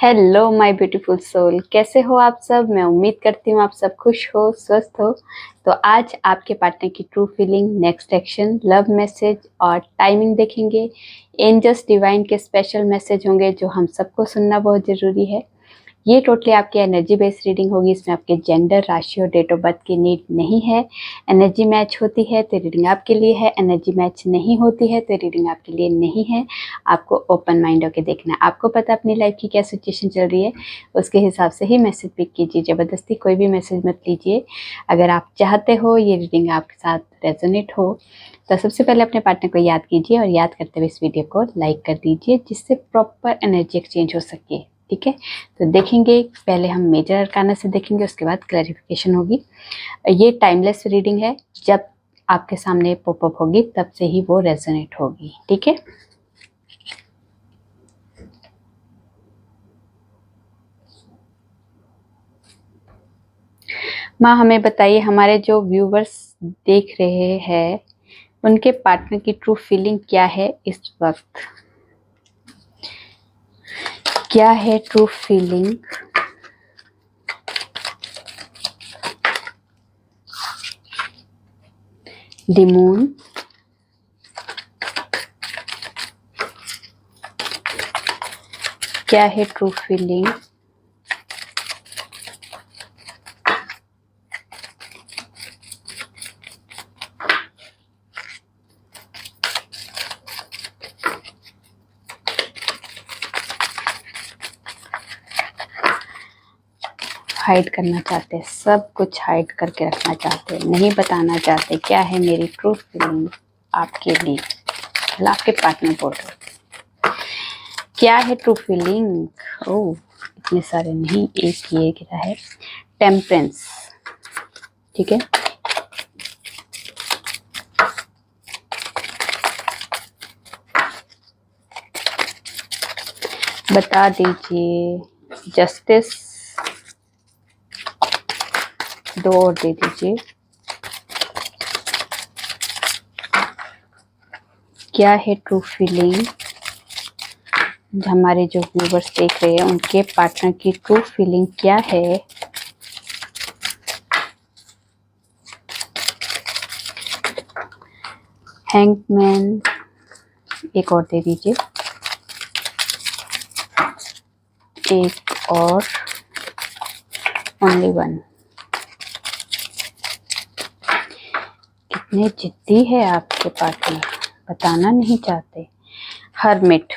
Hello my beautiful soul, कैसे हो आप सब। मैं उम्मीद करती हूँ आप सब खुश हो, स्वस्थ हो। तो आज आपके पार्टनर की true feeling, next action, love message और टाइमिंग देखेंगे। एंजल्स डिवाइन के स्पेशल मैसेज होंगे जो हम सबको सुनना बहुत ज़रूरी है। ये टोटली आपकी एनर्जी बेस्ड रीडिंग होगी। इसमें आपके जेंडर, राशि और डेट ऑफ बर्थ की नीड नहीं है। एनर्जी मैच होती है तो रीडिंग आपके लिए है, एनर्जी मैच नहीं होती है तो रीडिंग आपके लिए नहीं है। आपको ओपन माइंड होकर देखना है। आपको पता अपनी लाइफ की क्या सिचुएशन चल रही है, उसके हिसाब से ही मैसेज पिक कीजिए। ज़बरदस्ती कोई भी मैसेज मत लीजिए। अगर आप चाहते हो ये रीडिंग आपके साथ रेजोनेट हो तो सबसे पहले अपने पार्टनर को याद कीजिए और याद करते हुए इस वीडियो को लाइक कर दीजिए, जिससे प्रॉपर एनर्जी एक्सचेंज हो सके। ठीक है, तो देखेंगे। पहले हम मेजर अरकाना से देखेंगे, उसके बाद क्लैरिफिकेशन होगी। ये टाइमलेस रीडिंग है, जब आपके सामने पॉपअप होगी तब से ही वो रेजोनेट होगी। ठीक है, माँ हमें बताइए, हमारे जो व्यूवर्स देख रहे हैं उनके पार्टनर की ट्रू फीलिंग क्या है इस वक्त। क्या है ट्रू फीलिंग। द मून, क्या है ट्रू फीलिंग। हाइड करना चाहते हैं, सब कुछ हाइड करके रखना चाहते हैं, नहीं बताना चाहते क्या है मेरी ट्रू फीलिंग आपके लिए। मतलब आपके पार्टनर बोल रहे क्या है ट्रू फीलिंग। ओह, इतने सारे नहीं, एक ये गिरा है। टेम्परेंस, ठीक है। बता दीजिए। जस्टिस, दो और दे दीजिए। क्या है ट्रू फीलिंग। हमारे जो व्यूवर्स देख रहे हैं उनके पार्टनर की ट्रू फीलिंग क्या है। हैंगमैन, एक और दे दीजिए। एक और, ओनली वन। कितने जिद्दी है आपके पार्टनर, बताना नहीं चाहते। हर्मिट,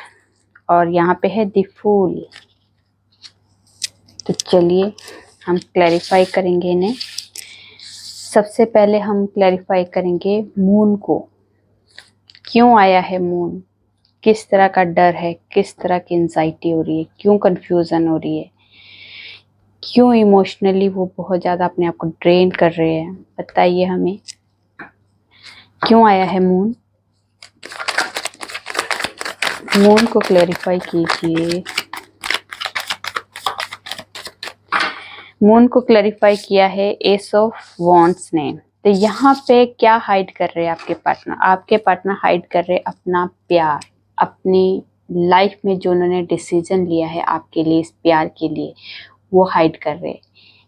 और यहाँ पे है द फूल। तो चलिए हम क्लैरिफाई करेंगे इन्हें। सबसे पहले हम क्लैरिफाई करेंगे मून को। क्यों आया है मून, किस तरह का डर है, किस तरह की एंजाइटी हो रही है, क्यों कंफ्यूजन हो रही है, क्यों इमोशनली वो बहुत ज़्यादा अपने आप को ड्रेन कर रहे हैं। बताइए हमें क्यों आया है मून। मून को क्लैरिफाई कीजिए। मून को क्लैरिफाई किया है एस ऑफ वॉन्ड्स ने। तो यहाँ पे क्या हाइड कर रहे हैं आपके पार्टनर। आपके पार्टनर हाइड कर रहे हैं अपना प्यार, अपनी लाइफ में जो उन्होंने डिसीजन लिया है आपके लिए, इस प्यार के लिए, वो हाइड कर रहे हैं।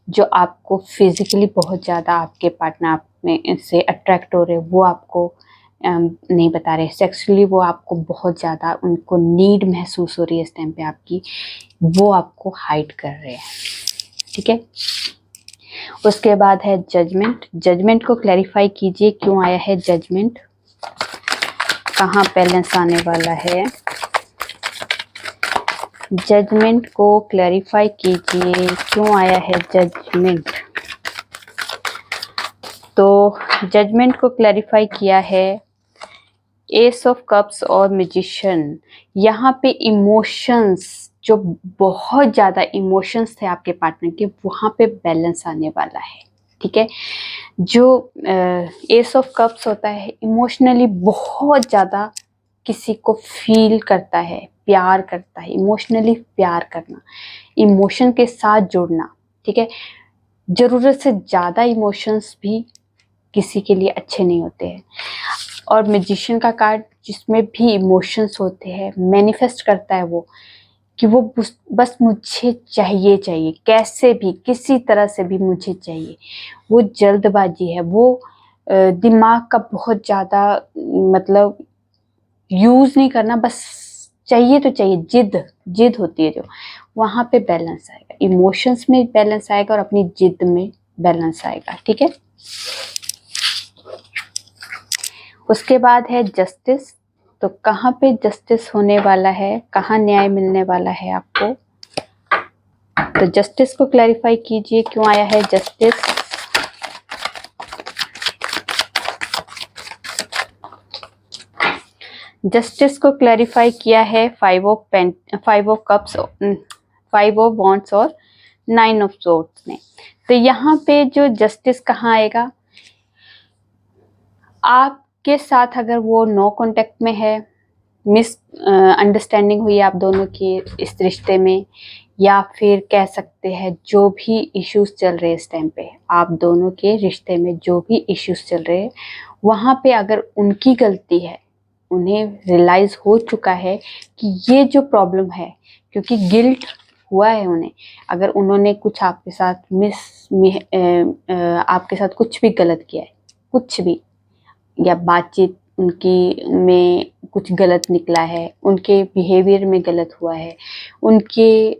जो आपको फिजिकली बहुत ज़्यादा आपके पार्टनर आप में से अट्रैक्ट हो रहे हैं, वो आपको नहीं बता रहे। सेक्सुअली वो आपको बहुत ज़्यादा, उनको नीड महसूस हो रही है इस टाइम पे आपकी, वो आपको हाइड कर रहे हैं। ठीक है, उसके बाद है जजमेंट। जजमेंट को क्लैरिफाई कीजिए, क्यों आया है जजमेंट, कहाँ बैलेंस आने वाला है। जजमेंट को क्लैरिफाई कीजिए, क्यों आया है जजमेंट। तो जजमेंट को क्लैरिफाई किया है एस ऑफ कप्स और मैजिशियन। यहाँ पे इमोशंस, जो बहुत ज़्यादा इमोशंस थे आपके पार्टनर के, वहाँ पे बैलेंस आने वाला है। ठीक है, जो एस ऑफ कप्स होता है, इमोशनली बहुत ज़्यादा किसी को फील करता है, प्यार करता है। इमोशनली प्यार करना, इमोशन के साथ जुड़ना। ठीक है, ज़रूरत से ज़्यादा इमोशंस भी किसी के लिए अच्छे नहीं होते हैं। और मैजिशियन का कार्ड, जिसमें भी इमोशंस होते हैं, मैनिफेस्ट करता है वो कि वो बस मुझे चाहिए चाहिए, कैसे भी किसी तरह से भी मुझे चाहिए। वो जल्दबाजी है, वो दिमाग का बहुत ज़्यादा मतलब यूज़ नहीं करना, बस चाहिए तो चाहिए, जिद जिद होती है जो, वहाँ पे बैलेंस आएगा, इमोशंस में बैलेंस आएगा और अपनी जिद में बैलेंस आएगा। ठीक है। उसके बाद है जस्टिस। तो कहाँ पे जस्टिस होने वाला है, कहाँ न्याय मिलने वाला है आपको, तो जस्टिस को क्लैरिफाई कीजिए, क्यों आया है जस्टिस। जस्टिस को क्लैरिफाई किया है 5 ऑफ कप्स, 5 ऑफ वॉन्ड्स और 9 ऑफ सोर्ड्स ने। तो यहाँ पे जो जस्टिस कहाँ आएगा, आपके साथ अगर वो नो कांटेक्ट में है, मिस अंडरस्टैंडिंग हुई आप दोनों की इस रिश्ते में, या फिर कह सकते हैं जो भी इश्यूज चल रहे हैं इस टाइम पे आप दोनों के रिश्ते में, जो भी इश्यूज चल रहे हैं, वहाँ पे अगर उनकी गलती है, उन्हें रियलाइज हो चुका है कि ये जो प्रॉब्लम है, क्योंकि गिल्ट हुआ है उन्हें, अगर उन्होंने कुछ आपके साथ आपके साथ कुछ भी गलत किया है, कुछ भी, या बातचीत उनकी में कुछ गलत निकला है, उनके बिहेवियर में गलत हुआ है, उनके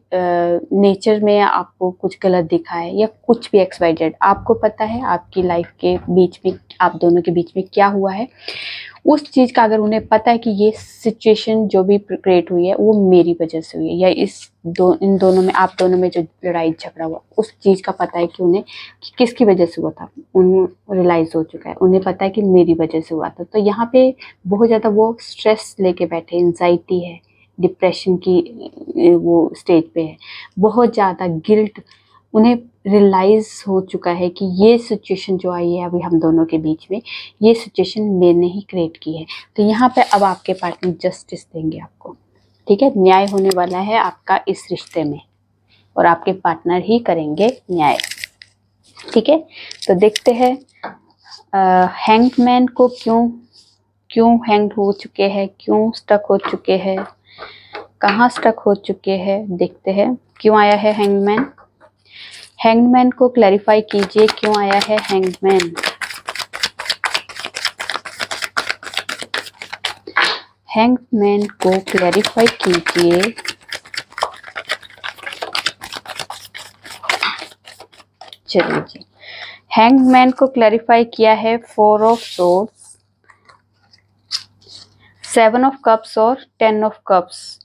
नेचर में आपको कुछ गलत दिखा है, या कुछ भी XYZ आपको पता है आपकी लाइफ के बीच में, आप दोनों के बीच में क्या हुआ है, उस चीज़ का अगर उन्हें पता है कि ये सिचुएशन जो भी क्रिएट हुई है वो मेरी वजह से हुई है, या इन दोनों में, आप दोनों में जो लड़ाई झगड़ा हुआ, उस चीज़ का पता है कि उन्हें कि किसकी वजह से हुआ था, उन्हें रियलाइज़ हो चुका है, उन्हें पता है कि मेरी वजह से हुआ था। तो यहाँ पे बहुत ज़्यादा वो स्ट्रेस लेके बैठे, एंजाइटी है, डिप्रेशन की वो स्टेज पे है, बहुत ज़्यादा गिल्ट, उन्हें रियलाइज़ हो चुका है कि ये सिचुएशन जो आई है अभी हम दोनों के बीच में, ये सिचुएशन मैंने ही क्रिएट की है। तो यहाँ पे अब आपके पार्टनर जस्टिस देंगे आपको। ठीक है, न्याय होने वाला है आपका इस रिश्ते में, और आपके पार्टनर ही करेंगे न्याय। ठीक है, तो देखते हैं हैंगमैन को क्यों हैंग हो चुके हैं, क्यों स्टक हो चुके हैं, कहाँ स्टक हो चुके हैं, देखते हैं क्यों आया है हैंगमैन। हैंगमैन को क्लैरिफाई कीजिए, क्यों आया है हैंगमैन। हैंगमैन को क्लैरिफाई कीजिए, चलिए जी, हैंगमैन को क्लैरिफाई किया है 4 ऑफ सोर्ड्स, 7 ऑफ कप्स और 10 ऑफ कप्स।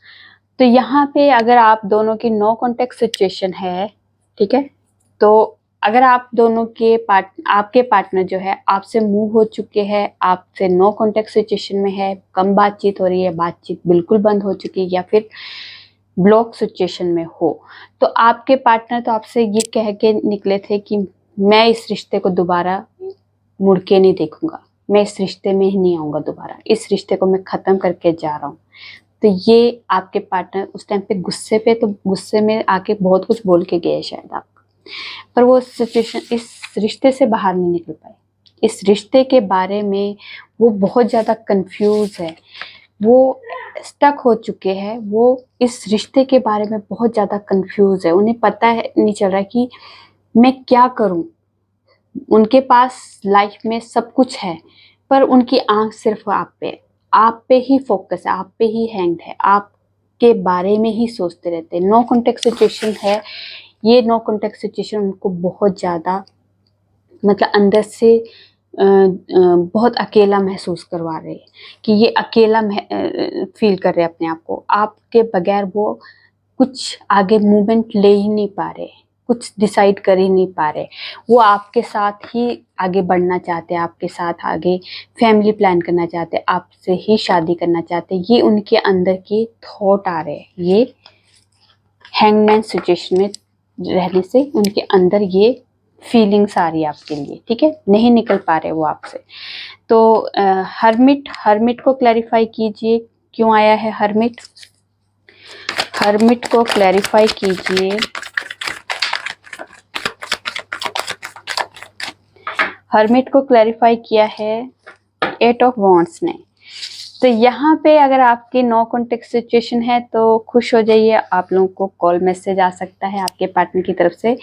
तो यहाँ पे अगर आप दोनों की नो कॉन्टेक्ट सिचुएशन है, ठीक है, तो अगर आप दोनों के आपके पार्टनर जो है आपसे मूव हो चुके हैं, आपसे नो कॉन्टेक्ट सिचुएशन में है, कम बातचीत हो रही है, बातचीत बिल्कुल बंद हो चुकी है, या फिर ब्लॉक सिचुएशन में हो, तो आपके पार्टनर तो आपसे ये कह के निकले थे कि मैं इस रिश्ते को दोबारा मुड़ के नहीं देखूंगा, मैं इस रिश्ते में ही नहीं आऊँगा दोबारा, इस रिश्ते को मैं ख़त्म करके जा रहा हूँ। तो ये आपके पार्टनर उस टाइम पे गुस्से में आके बहुत कुछ बोल के गए शायद आप, पर वो सिचुएशन, इस रिश्ते से बाहर नहीं निकल पाए, इस रिश्ते के बारे में वो बहुत ज़्यादा कंफ्यूज है, वो स्टक हो चुके हैं, वो इस रिश्ते के बारे में बहुत ज़्यादा कंफ्यूज है, उन्हें पता है नहीं चल रहा कि मैं क्या करूं। उनके पास लाइफ में सब कुछ है, पर उनकी आंख सिर्फ आप पे ही फोकस है, आप पे ही हैंग है, आपके बारे में ही सोचते रहते हैं। नो कॉन्टेक्ट सिचुएशन है, ये नो कॉन्टेक्ट सिचुएशन उनको बहुत ज़्यादा मतलब अंदर से बहुत अकेला महसूस करवा रहे हैं, कि ये अकेला फील कर रहे हैं अपने आप को, आपके बगैर वो कुछ आगे मूवमेंट ले ही नहीं पा रहे, कुछ डिसाइड कर ही नहीं पा रहे। वो आपके साथ ही आगे बढ़ना चाहते हैं, आपके साथ आगे फैमिली प्लान करना चाहते हैं, आपसे ही शादी करना चाहते हैं, ये उनके अंदर के थॉट आ रहे हैं। ये हैंगमैन सिचुएशन में रहने से उनके अंदर ये फीलिंग्स आ रही है आपके लिए, ठीक है, नहीं निकल पा रहे वो आपसे। तो हर्मिट को क्लैरिफाई कीजिए, क्यों आया है हर्मिट। हर्मिट को क्लैरिफाई कीजिए, हर्मिट को क्लैरिफाई किया है 8 ऑफ वॉन्ड्स ने। तो यहाँ पे अगर आपकी नो कॉन्टेक्ट सिचुएशन है तो खुश हो जाइए, आप लोगों को कॉल मैसेज आ सकता है आपके पार्टनर की तरफ से।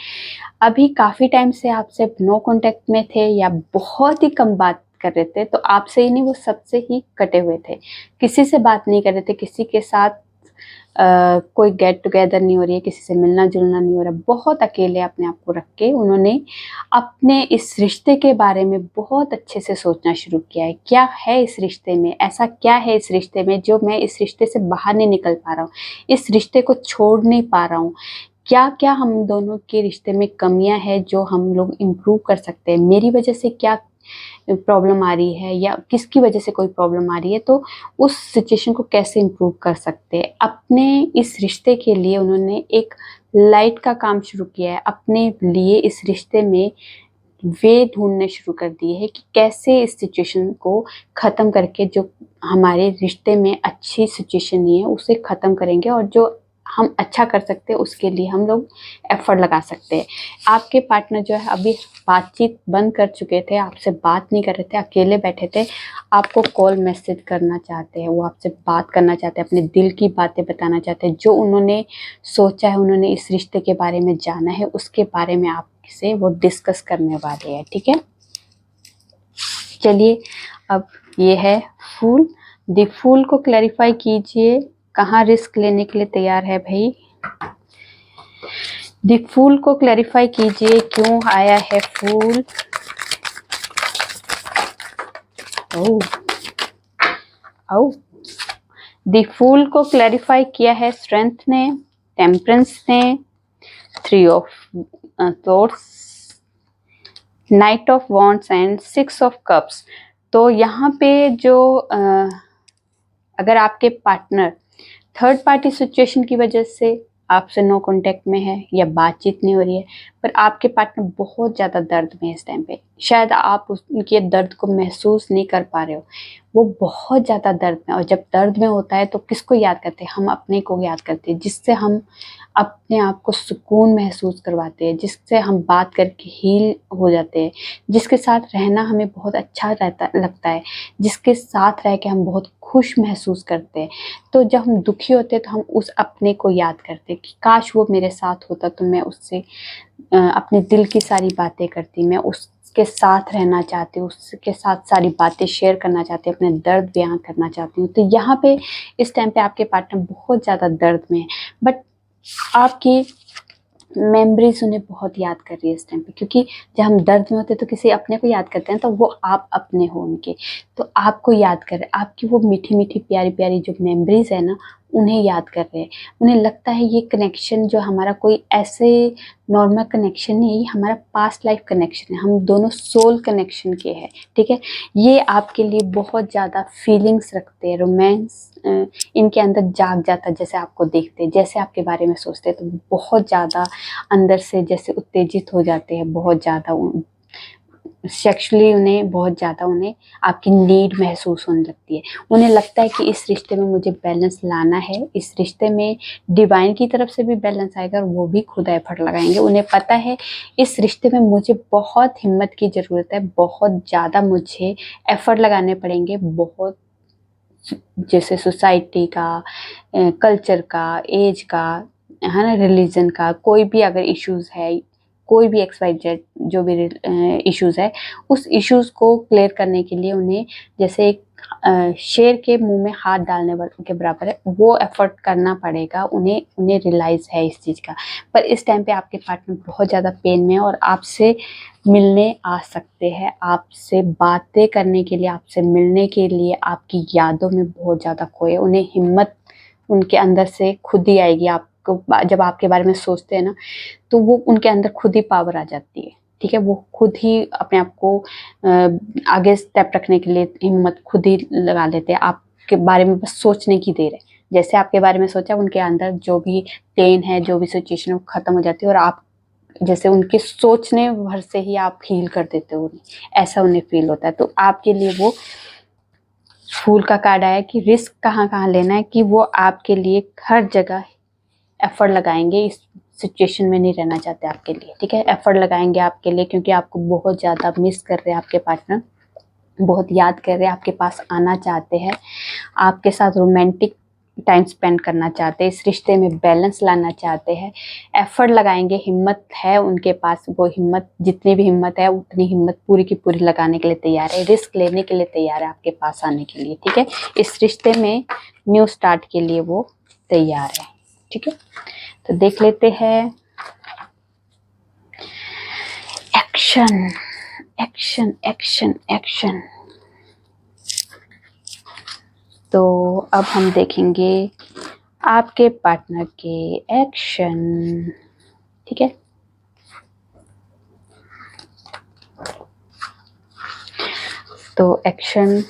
अभी काफ़ी टाइम से आपसे नो कॉन्टेक्ट में थे या बहुत ही कम बात कर रहे थे, तो आपसे ही नहीं वो सबसे ही कटे हुए थे, किसी से बात नहीं कर रहे थे, किसी के साथ कोई गेट टुगेदर नहीं हो रही है, किसी से मिलना जुलना नहीं हो रहा, बहुत अकेले अपने आप को रख के उन्होंने अपने इस रिश्ते के बारे में बहुत अच्छे से सोचना शुरू किया है। क्या है इस रिश्ते में, ऐसा क्या है इस रिश्ते में जो मैं इस रिश्ते से बाहर नहीं निकल पा रहा हूँ, इस रिश्ते को छोड़ नहीं पा रहा हूँ, क्या क्या हम दोनों के रिश्ते में कमियां हैं जो हम लोग इम्प्रूव कर सकते हैं, मेरी वजह से क्या प्रॉब्लम आ रही है या किसकी वजह से कोई प्रॉब्लम आ रही है, तो उस सिचुएशन को कैसे इम्प्रूव कर सकते हैं। अपने इस रिश्ते के लिए उन्होंने एक लाइट का काम शुरू किया है, अपने लिए इस रिश्ते में वे ढूंढने शुरू कर दिए हैं कि कैसे इस सिचुएशन को ख़त्म करके जो हमारे रिश्ते में अच्छी सिचुएशन नहीं है उसे ख़त्म करेंगे, और जो हम अच्छा कर सकते हैं उसके लिए हम लोग एफर्ट लगा सकते हैं। आपके पार्टनर जो है अभी बातचीत बंद कर चुके थे, आपसे बात नहीं कर रहे थे, अकेले बैठे थे, आपको कॉल मैसेज करना चाहते हैं, वो आपसे बात करना चाहते हैं, अपने दिल की बातें बताना चाहते हैं, जो उन्होंने सोचा है, उन्होंने इस रिश्ते के बारे में जाना है, उसके बारे में आपसे वो डिस्कस करने वाले हैं। ठीक है, चलिए अब ये है फूल। द फूल को क्लैरिफाई कीजिए, कहाँ रिस्क लेने के लिए तैयार है भाई। द फूल को क्लैरिफाई कीजिए, क्यों आया है फूल। ओ द फूल को क्लैरिफाई किया है स्ट्रेंथ ने, टेम्परेंस ने, three of thoughts, night of wands and six of cups. तो यहाँ पे जो अगर आपके पार्टनर थर्ड पार्टी सिचुएशन की वजह से आपसे नो कांटेक्ट में है या बातचीत नहीं हो रही है, पर आपके पार्टनर बहुत ज़्यादा दर्द में है इस टाइम पे, शायद आप उनके दर्द को महसूस नहीं कर पा रहे हो, वो बहुत ज़्यादा दर्द में। और जब दर्द में होता है तो किसको याद करते हैं, हम अपने को याद करते हैं, जिससे हम अपने आप को सुकून महसूस करवाते हैं, जिससे हम बात करके हील हो जाते हैं, जिसके साथ रहना हमें बहुत अच्छा लगता है, जिसके साथ रह के हम बहुत खुश महसूस करते हैं। तो जब हम दुखी होते हैं तो हम उस अपने को याद करते हैं कि काश वो मेरे साथ होता तो मैं उससे अपने दिल की सारी बातें करती, मैं उसके साथ रहना चाहती हूँ, उसके साथ सारी बातें शेयर करना चाहती हूँ, अपने दर्द बयां करना चाहती हूँ। तो यहाँ पे इस टाइम पे आपके पार्टनर बहुत ज़्यादा दर्द में है, बट आपकी मेमोरीज उन्हें बहुत याद कर रही है इस टाइम पे, क्योंकि जब हम दर्द में होते हैं तो किसी अपने को याद करते हैं, तो वो आप अपने हो उनके, तो आपको याद कर रहे हैं, आपकी वो मीठी मीठी प्यारी प्यारी जो मेमोरीज है ना उन्हें याद कर रहे हैं। उन्हें लगता है ये कनेक्शन जो हमारा कोई ऐसे नॉर्मल कनेक्शन नहीं है, ये हमारा पास्ट लाइफ कनेक्शन है, हम दोनों सोल कनेक्शन के हैं। ठीक है, ये आपके लिए बहुत ज़्यादा फीलिंग्स रखते हैं, रोमांस इनके अंदर जाग जाता है, जैसे आपको देखते हैं, जैसे आपके बारे में सोचते हैं, तो बहुत ज़्यादा अंदर से जैसे उत्तेजित हो जाते हैं, बहुत ज़्यादा सेक्सुअली उन्हें बहुत ज़्यादा उन्हें आपकी नीड महसूस होने लगती है। उन्हें लगता है कि इस रिश्ते में मुझे बैलेंस लाना है, इस रिश्ते में डिवाइन की तरफ से भी बैलेंस आएगा और वो भी खुद एफर्ट लगाएंगे। उन्हें पता है इस रिश्ते में मुझे बहुत हिम्मत की ज़रूरत है, बहुत ज़्यादा मुझे एफर्ट लगाने पड़ेंगे, बहुत जैसे सोसाइटी का, कल्चर का, एज का, है ना, रिलीजन का, कोई भी अगर इश्यूज़ है, कोई भी XYZ जो भी इश्यूज़ है, उस इश्यूज़ को क्लियर करने के लिए उन्हें जैसे एक शेर के मुंह में हाथ डालने के बराबर है, वो एफर्ट करना पड़ेगा उन्हें रियलाइज़ है इस चीज़ का। पर इस टाइम पे आपके पार्टनर बहुत ज़्यादा पेन में है और आपसे मिलने आ सकते हैं, आपसे बातें करने के लिए, आपसे मिलने के लिए, आपकी यादों में बहुत ज़्यादा खोए। उन्हें हिम्मत उनके अंदर से खुद ही आएगी, आपको जब आपके बारे में सोचते हैं ना तो वो उनके अंदर खुद ही पावर आ जाती है। ठीक है, वो खुद ही अपने आप को आगे स्टेप रखने के लिए हिम्मत खुद ही लगा लेते हैं, आपके बारे में बस सोचने की देर है। जैसे आपके बारे में सोचा, उनके अंदर जो भी पेन है, जो भी सिचुएशन है, वो खत्म हो जाती है और आप जैसे उनके सोचने भर से ही आप हील कर देते हो उन्हें, ऐसा उन्हें फील होता है। तो आपके लिए वो फूल का कार्ड आया कि रिस्क कहाँ कहाँ लेना है, कि वो आपके लिए हर जगह एफर्ट लगाएंगे, इस सिचुएशन में नहीं रहना चाहते आपके लिए। ठीक है, एफर्ट लगाएंगे आपके लिए, क्योंकि आपको बहुत ज़्यादा मिस कर रहे हैं आपके पार्टनर। बहुत याद कर रहे हैं, आपके पास आना चाहते हैं, आपके साथ रोमांटिक टाइम स्पेंड करना चाहते हैं, इस रिश्ते में बैलेंस लाना चाहते हैं, एफर्ट लगाएंगे, हिम्मत है उनके पास, वो हिम्मत, जितनी भी हिम्मत है उतनी हिम्मत पूरी की पूरी लगाने के लिए तैयार है, रिस्क लेने के लिए तैयार है आपके पास आने के लिए। ठीक है, इस रिश्ते में न्यू स्टार्ट के लिए वो तैयार है। ठीक है, तो देख लेते हैं एक्शन एक्शन एक्शन एक्शन। तो अब हम देखेंगे आपके पार्टनर के एक्शन। ठीक है, तो एक्शन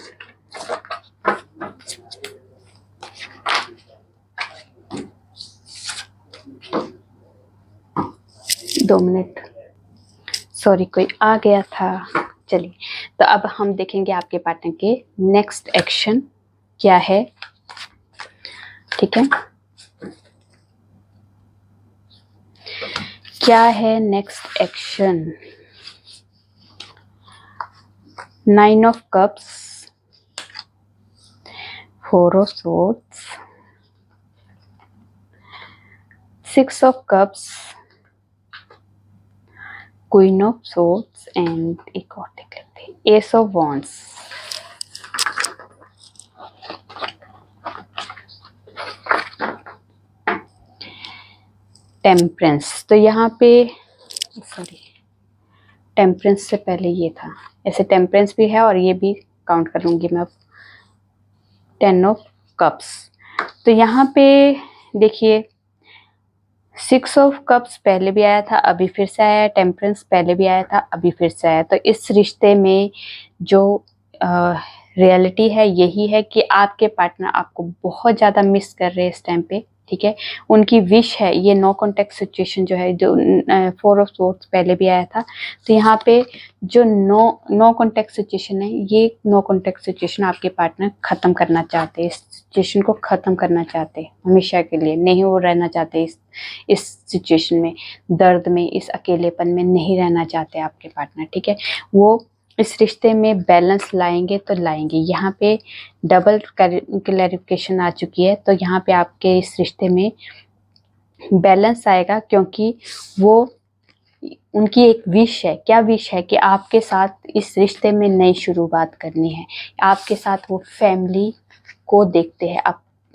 दो मिनट, सॉरी कोई आ गया था। चलिए, तो अब हम देखेंगे आपके पार्टनर के नेक्स्ट एक्शन क्या है। ठीक है, क्या है next action? 9 of Cups, 4 of Swords, 6 of Cups, Queen of Swords and एक और देख लेते हैं, Ace of Wands। टेम्परेंस, तो यहाँ पे सॉरी, टेम्परेंस से पहले ये था, ऐसे टेम्परेंस भी है और ये भी काउंट कर लूँगी मैं अब। 10 of Cups, तो यहाँ पे देखिए 6 of Cups पहले भी आया था, अभी फिर से आया है, टेम्परेंस पहले भी आया था, अभी फिर से आया। तो इस रिश्ते में जो रियलिटी है यही है कि आपके पार्टनर आपको बहुत ज़्यादा मिस कर रहे हैं इस टाइम पे। ठीक है, उनकी विश है ये नो कॉन्टेक्ट सिचुएशन जो है, जो 4 ऑफ सोर्ड्स पहले भी आया था, तो यहाँ पे जो नो कॉन्टेक्ट सिचुएशन है, ये नो कॉन्टेक्ट सिचुएशन आपके पार्टनर ख़त्म करना चाहते हैं, इस सिचुएशन को ख़त्म करना चाहते हैं हमेशा के लिए, नहीं वो रहना चाहते इस सिचुएशन में, दर्द में, इस अकेलेपन में नहीं रहना चाहते आपके पार्टनर। ठीक है, वो इस रिश्ते में बैलेंस लाएंगे तो लाएंगे। यहाँ पे डबल क्लैरिफिकेशन आ चुकी है, तो यहाँ पे आपके इस रिश्ते में बैलेंस आएगा, क्योंकि वो उनकी एक विश है। क्या विश है? कि आपके साथ इस रिश्ते में नई शुरुआत करनी है, आपके साथ वो फैमिली को देखते हैं,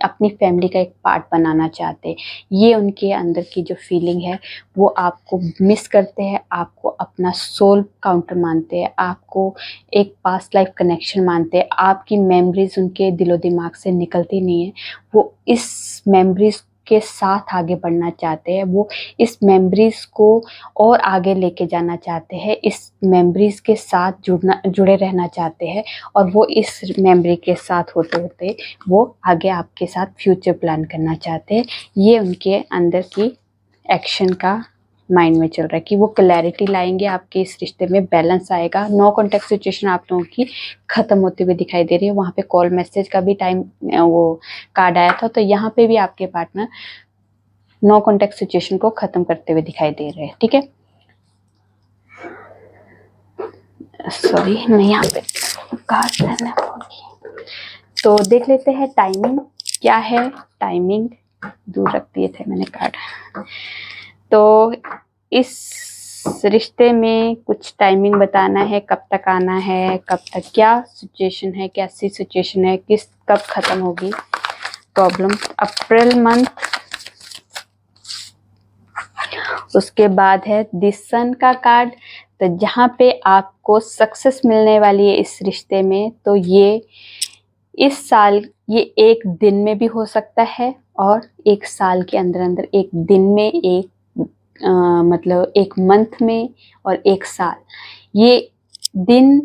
अपनी फैमिली का एक पार्ट बनाना चाहते हैं। ये उनके अंदर की जो फीलिंग है, वो आपको मिस करते हैं, आपको अपना सोल काउंटर मानते हैं, आपको एक पास्ट लाइफ कनेक्शन मानते हैं, आपकी मेमोरीज उनके दिलो दिमाग से निकलती नहीं है, वो इस मेमोरीज के साथ आगे बढ़ना चाहते हैं, वो इस मेमोरीज को और आगे लेके जाना चाहते हैं, इस मेमोरीज के साथ जुड़े रहना चाहते हैं, और वो इस मेमोरी के साथ होते होते वो आगे आपके साथ फ्यूचर प्लान करना चाहते हैं। ये उनके अंदर की एक्शन का माइंड में चल रहा है कि वो क्लैरिटी लाएंगे, आपके इस रिश्ते में बैलेंस आएगा। नो कॉन्टेक्ट सिचुएशन आप लोगों की ख़त्म होते हुए दिखाई दे रही है। वहाँ पे कॉल मैसेज का भी टाइम वो कार्ड आया था, तो यहाँ पे भी आपके पार्टनर नो कॉन्टेक्ट सिचुएशन को ख़त्म करते हुए दिखाई दे रहे हैं। ठीक है, सॉरी मैं यहाँ पे कार्ड लेना भूल गई। तो देख लेते हैं टाइमिंग क्या है। टाइमिंग दूर रख दिए थे मैंने कार्ड। तो इस रिश्ते में कुछ टाइमिंग बताना है, कब तक आना है, कब तक, क्या सिचुएशन है, कैसी सिचुएशन है, कब खत्म होगी प्रॉब्लम। अप्रैल मंथ, उसके बाद है द सन का कार्ड, तो जहाँ पे आपको सक्सेस मिलने वाली है इस रिश्ते में, तो ये इस साल, ये एक दिन में भी हो सकता है और एक साल के अंदर अंदर, एक दिन में, एक मतलब एक मंथ में और एक साल, ये दिन,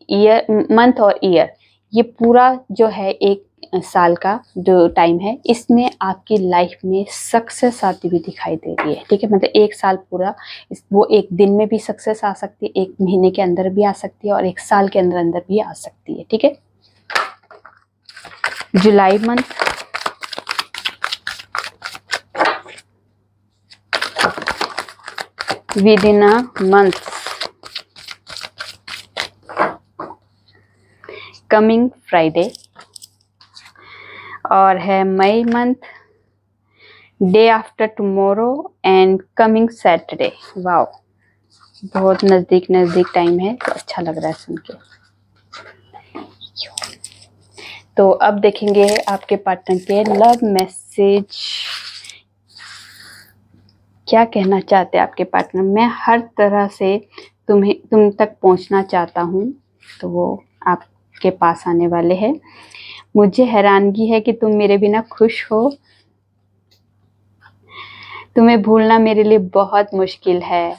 ईयर, मंथ और ईयर, ये पूरा जो है एक साल का जो टाइम है, इसमें आपकी लाइफ में सक्सेस आती हुई दिखाई दे रही है। ठीक है, मतलब एक साल पूरा, वो एक दिन में भी सक्सेस आ सकती है, एक महीने के अंदर भी आ सकती है और एक साल के अंदर अंदर भी आ सकती है। ठीक है, July month, within a month, coming Friday, और है May month, day after tomorrow and coming Saturday. Wow, बहुत नज़दीक नज़दीक टाइम है, तो अच्छा लग रहा है सुन के। तो अब देखेंगे आपके पार्टनर के लव मैसेज, क्या कहना चाहते हैं आपके पार्टनर। मैं हर तरह से तुम तक पहुंचना चाहता हूं, तो वो आपके पास आने वाले हैं। मुझे हैरानगी है कि तुम मेरे बिना खुश हो। तुम्हें भूलना मेरे लिए बहुत मुश्किल है।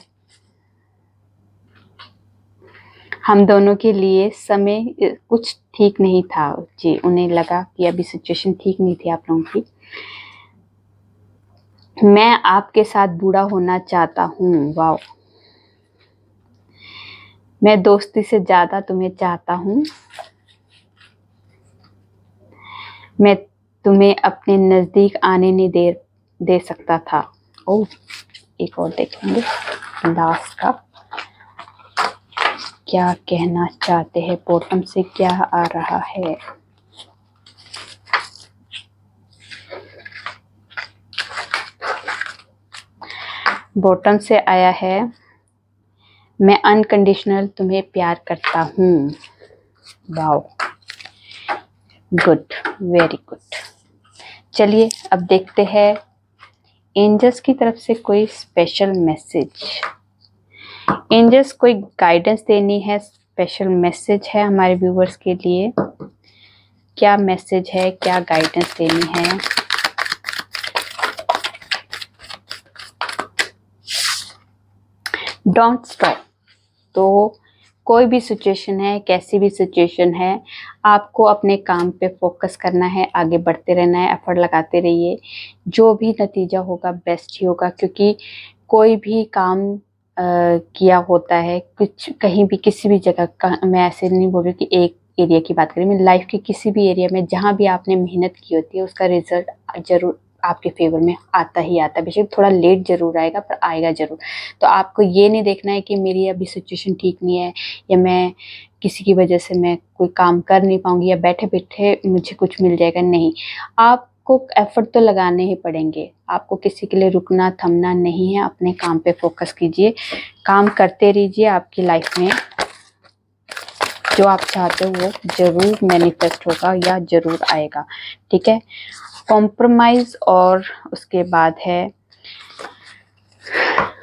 हम दोनों के लिए समय कुछ ठीक नहीं था। जी, उन्हें लगा कि अभी सिचुएशन ठीक नहीं थी आप लोगों की। मैं आपके साथ बूढ़ा होना चाहता हूँ। वाओ, मैं दोस्ती से ज्यादा तुम्हें चाहता हूँ। मैं तुम्हें अपने नजदीक आने नहीं दे सकता था। ओह, एक और देखेंगे लास्ट का क्या कहना चाहते हैं। बॉटम से क्या आ रहा है। बॉटम से आया है, मैं अनकंडीशनल तुम्हें प्यार करता हूँ। Wow, good, very good. चलिए अब देखते हैं एंजल्स की तरफ से कोई स्पेशल मैसेज। एंजल्स कोई गाइडेंस देनी है, स्पेशल मैसेज है हमारे व्यूवर्स के लिए। क्या मैसेज है, क्या गाइडेंस देनी है। Don't stop. तो कोई भी सिचुएशन है, कैसी भी सिचुएशन है, आपको अपने काम पे फोकस करना है, आगे बढ़ते रहना है, एफर्ट लगाते रहिए। जो भी नतीजा होगा बेस्ट ही होगा, क्योंकि कोई भी काम किया होता है, कुछ कहीं भी किसी भी जगह का, मैं ऐसे नहीं बोल रही कि एक एरिया की बात करें, मैं लाइफ के किसी भी एरिया में जहाँ भी आपने मेहनत की होती है, उसका रिजल्ट जरूर आपके फेवर में आता ही आता है। बेशक थोड़ा लेट जरूर आएगा, पर आएगा जरूर। तो आपको ये नहीं देखना है कि मेरी अभी सिचुएशन ठीक नहीं है, या मैं किसी की वजह से मैं कोई काम कर नहीं पाऊंगी, या बैठे बैठे मुझे कुछ मिल जाएगा। नहीं, आपको एफर्ट तो लगाने ही पड़ेंगे। आपको किसी के लिए रुकना थमना नहीं है। अपने काम पे फोकस कीजिए, काम करते रहिए। आपकी लाइफ में जो आप चाहते हो वो जरूर मैनिफेस्ट होगा या जरूर आएगा। ठीक है, कॉम्प्रोमाइज और उसके बाद है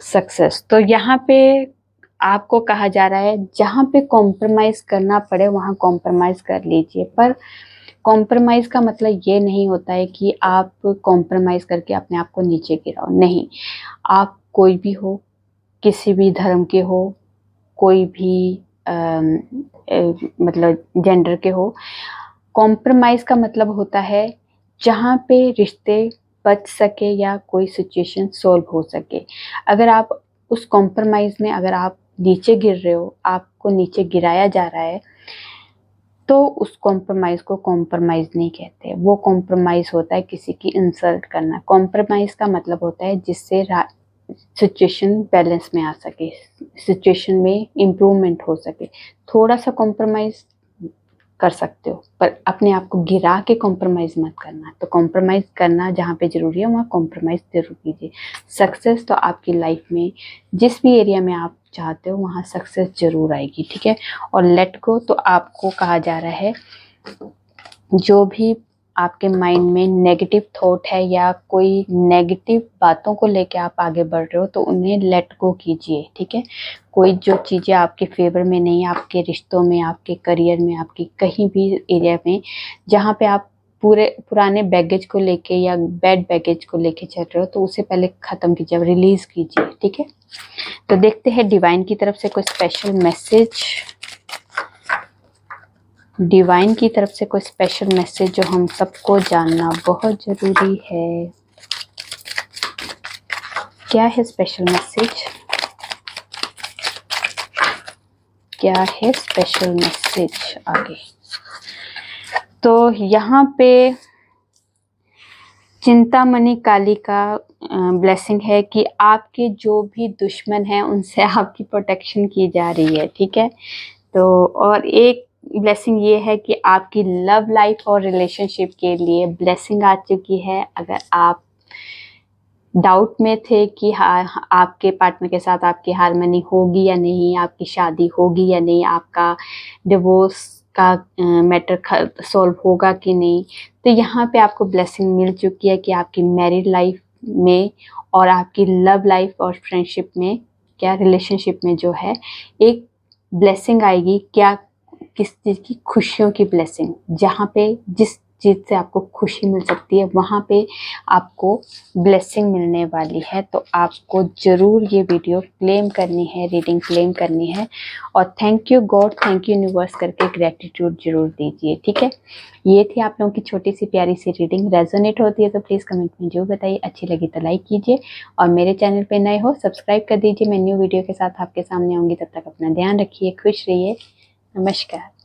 सक्सेस। तो यहाँ पे आपको कहा जा रहा है जहाँ पे कॉम्प्रोमाइज करना पड़े वहाँ कॉम्प्रोमाइज कर लीजिए। पर कॉम्प्रोमाइज का मतलब ये नहीं होता है कि आप कॉम्प्रोमाइज करके अपने आप को नीचे गिराओ। नहीं, आप कोई भी हो, किसी भी धर्म के हो, कोई भी मतलब जेंडर के हो, कॉम्प्रोमाइज का मतलब होता है जहाँ पे रिश्ते बच सके या कोई सिचुएशन सॉल्व हो सके। अगर आप उस कॉम्प्रोमाइज में अगर आप नीचे गिर रहे हो, आपको नीचे गिराया जा रहा है, तो उस कॉम्प्रोमाइज को कॉम्प्रोमाइज नहीं कहते। वो कॉम्प्रोमाइज होता है किसी की इंसल्ट करना। कॉम्प्रोमाइज का मतलब होता है जिससे सिचुएशन बैलेंस में आ सके, सिचुएशन में इम्प्रूवमेंट हो सके। थोड़ा सा कॉम्प्रोमाइज कर सकते हो, पर अपने आप को गिरा के कॉम्प्रोमाइज मत करना। तो कॉम्प्रोमाइज करना जहाँ पे जरूरी है वहाँ कॉम्प्रोमाइज जरूर कीजिए। सक्सेस तो आपकी लाइफ में जिस भी एरिया में आप चाहते हो वहाँ सक्सेस जरूर आएगी। ठीक है, और लेट गो तो आपको कहा जा रहा है जो भी आपके माइंड में नेगेटिव थॉट है या कोई नेगेटिव बातों को लेके आप आगे बढ़ रहे हो, तो उन्हें लेट गो कीजिए। ठीक है, कोई जो चीज़ें आपके फेवर में नहीं, आपके रिश्तों में, आपके करियर में, आपकी कहीं भी एरिया में जहाँ पे आप पुराने बैगेज को लेके या बैड बैगेज को लेके चल रहे हो, तो उसे पहले ख़त्म कीजिए, रिलीज कीजिए। ठीक है, तो देखते हैं डिवाइन की तरफ से कोई स्पेशल मैसेज। डिवाइन की तरफ से कोई स्पेशल मैसेज जो हम सबको जानना बहुत ज़रूरी है। क्या है स्पेशल मैसेज, क्या है स्पेशल मैसेज आगे। तो यहाँ पे चिंतामणि काली का ब्लेसिंग है कि आपके जो भी दुश्मन हैं उनसे आपकी प्रोटेक्शन की जा रही है। ठीक है, तो और एक ब्लेसिंग ये है कि आपकी लव लाइफ और रिलेशनशिप के लिए ब्लेसिंग आ चुकी है। अगर आप डाउट में थे कि हाँ आपके पार्टनर के साथ आपकी हार्मनी होगी या नहीं, आपकी शादी होगी या नहीं, आपका डिवोर्स का मैटर सॉल्व होगा कि नहीं, तो यहाँ पे आपको ब्लेसिंग मिल चुकी है कि आपकी मैरिड लाइफ में और आपकी लव लाइफ और फ्रेंडशिप में, क्या रिलेशनशिप में जो है एक ब्लेसिंग आएगी। क्या? किस चीज़ की? खुशियों की ब्लेसिंग। जहाँ पे जिस चीज़ से आपको खुशी मिल सकती है वहाँ पे आपको ब्लेसिंग मिलने वाली है। तो आपको ज़रूर ये वीडियो क्लेम करनी है, रीडिंग क्लेम करनी है और thank you God, thank you universe करके ग्रेटिट्यूड जरूर दीजिए। ठीक है, ये थी आप लोगों की छोटी सी प्यारी सी रीडिंग। रेजोनेट होती है तो प्लीज़ कमेंट में जरूर बताइए। अच्छी लगी तो लाइक कीजिए और मेरे चैनल पे नए हो सब्सक्राइब कर दीजिए। मैं न्यू वीडियो के साथ आपके सामने आऊँगी। तब तक अपना ध्यान रखिए, खुश रहिए। नमस्कार।